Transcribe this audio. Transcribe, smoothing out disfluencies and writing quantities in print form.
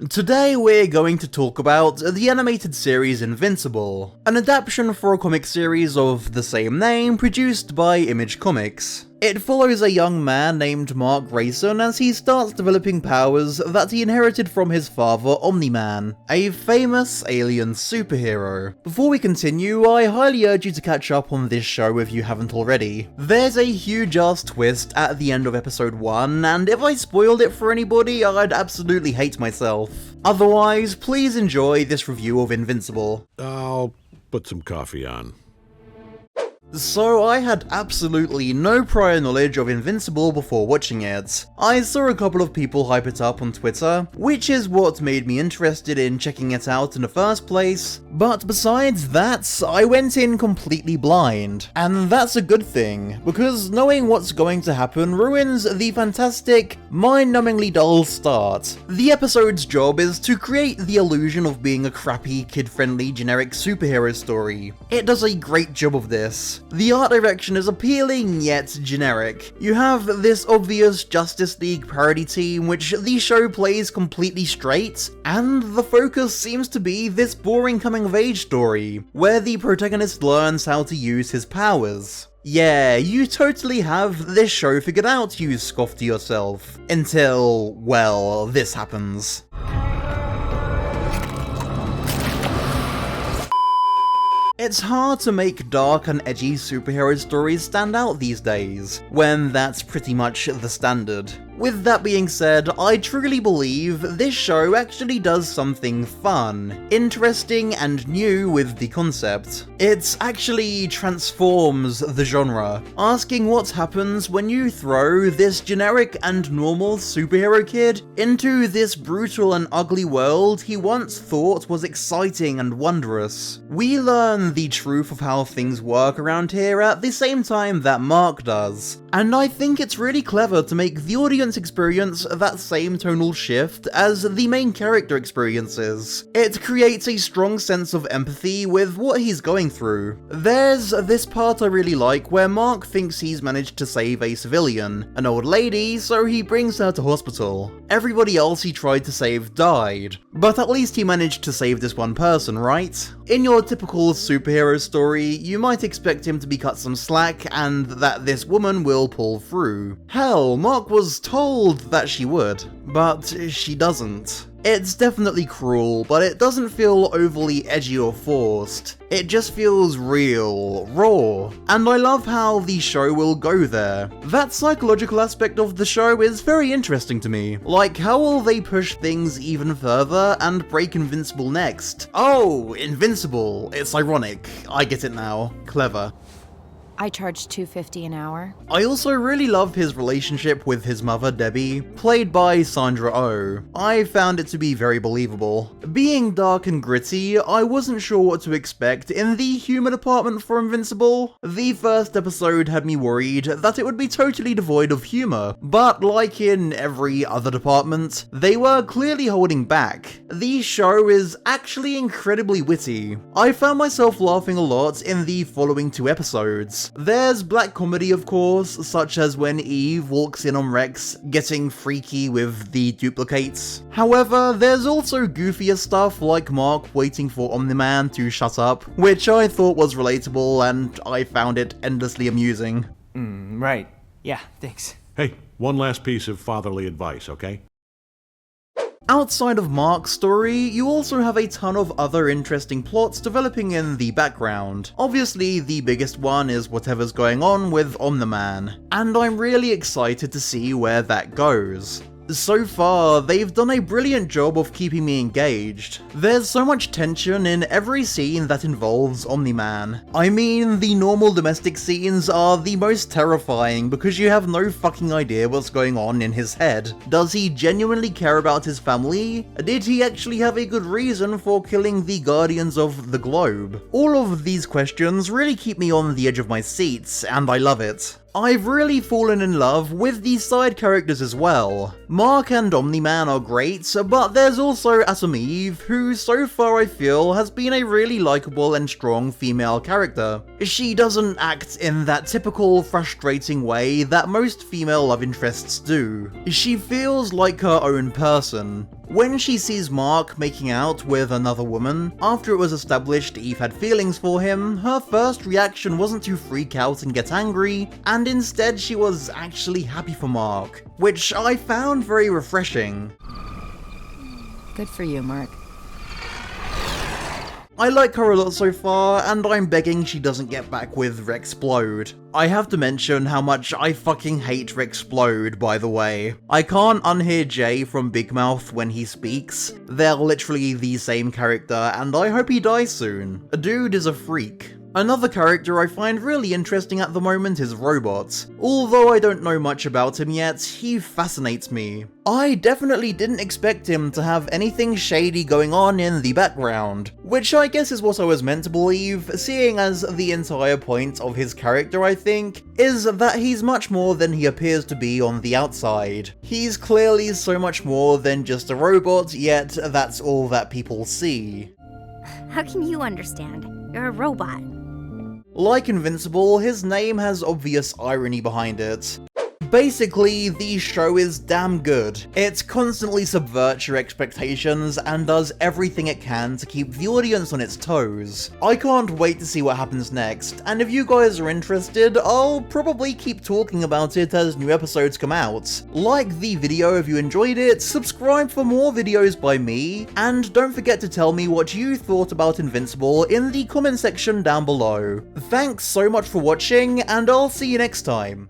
Today we're going to talk about the animated series Invincible, an adaptation for a comic series of the same name produced by Image Comics. It follows a young man named Mark Grayson as he starts developing powers that he inherited from his father Omniman, a famous alien superhero. Before we continue, I highly urge you to catch up on this show if you haven't already. There's a huge ass twist at the end of episode 1, and if I spoiled it for anybody, I'd absolutely hate myself. Otherwise, please enjoy this review of Invincible. I'll put some coffee on. So I had absolutely no prior knowledge of Invincible before watching it. I saw a couple of people hype it up on Twitter, which is what made me interested in checking it out in the first place, but besides that, I went in completely blind. And that's a good thing, because knowing what's going to happen ruins the fantastic, mind-numbingly dull start. The episode's job is to create the illusion of being a crappy, kid-friendly generic superhero story. It does a great job of this. The art direction is appealing yet generic. You have this obvious Justice League parody team which the show plays completely straight, and the focus seems to be this boring coming-of-age story, where the protagonist learns how to use his powers. Yeah, you totally have this show figured out, you scoff to yourself. Until, well, this happens. It's hard to make dark and edgy superhero stories stand out these days, when that's pretty much the standard. With that being said, I truly believe this show actually does something fun, interesting, and new with the concept. It actually transforms the genre, asking what happens when you throw this generic and normal superhero kid into this brutal and ugly world he once thought was exciting and wondrous. We learn the truth of how things work around here at the same time that Mark does, and I think it's really clever to make the audience experience that same tonal shift as the main character experiences. It creates a strong sense of empathy with what he's going through. There's this part I really like where Mark thinks he's managed to save a civilian, an old lady, so he brings her to hospital. Everybody else he tried to save died, but at least he managed to save this one person, right? In your typical superhero story, you might expect him to be cut some slack and that this woman will pull through. Hell, Mark was told that she would, but she doesn't. It's definitely cruel, but it doesn't feel overly edgy or forced. It just feels real, raw, and I love how the show will go there. That psychological aspect of the show is very interesting to me. Like, how will they push things even further and break Invincible next? Oh, Invincible. It's ironic. I get it now. Clever. I charge $2.50 an hour. I also really love his relationship with his mother, Debbie, played by Sandra Oh. I found it to be very believable. Being dark and gritty, I wasn't sure what to expect in the humor department for Invincible. The first episode had me worried that it would be totally devoid of humor, but like in every other department, they were clearly holding back. The show is actually incredibly witty. I found myself laughing a lot in the following 2 episodes. There's black comedy, of course, such as when Eve walks in on Rex, getting freaky with the duplicates. However, there's also goofier stuff like Mark waiting for Omniman to shut up, which I thought was relatable and I found it endlessly amusing. Right. Yeah, thanks. Hey, one last piece of fatherly advice, okay? Outside of Mark's story, you also have a ton of other interesting plots developing in the background. Obviously, the biggest one is whatever's going on with Omniman, and I'm really excited to see where that goes. So far, they've done a brilliant job of keeping me engaged. There's so much tension in every scene that involves Omniman. I mean, the normal domestic scenes are the most terrifying because you have no fucking idea what's going on in his head. Does he genuinely care about his family? Did he actually have a good reason for killing the Guardians of the Globe? All of these questions really keep me on the edge of my seats, and I love it. I've really fallen in love with the side characters as well. Mark and Omniman are great, but there's also Atom Eve, who so far I feel has been a really likeable and strong female character. She doesn't act in that typical frustrating way that most female love interests do. She feels like her own person. When she sees Mark making out with another woman, after it was established Eve had feelings for him, her first reaction wasn't to freak out and get angry, and instead she was actually happy for Mark, which I found very refreshing. Good for you, Mark. I like her a lot so far, and I'm begging she doesn't get back with Rexplode. I have to mention how much I fucking hate Rexplode, by the way. I can't unhear Jay from Big Mouth when he speaks. They're literally the same character, and I hope he dies soon. A dude is a freak. Another character I find really interesting at the moment is Robot. Although I don't know much about him yet, he fascinates me. I definitely didn't expect him to have anything shady going on in the background, which I guess is what I was meant to believe, seeing as the entire point of his character, I think, is that he's much more than he appears to be on the outside. He's clearly so much more than just a robot, yet that's all that people see. How can you understand? You're a robot. Like Invincible, his name has obvious irony behind it. Basically, the show is damn good. It constantly subverts your expectations and does everything it can to keep the audience on its toes. I can't wait to see what happens next, and if you guys are interested, I'll probably keep talking about it as new episodes come out. Like the video if you enjoyed it, subscribe for more videos by me, and don't forget to tell me what you thought about Invincible in the comment section down below. Thanks so much for watching, and I'll see you next time.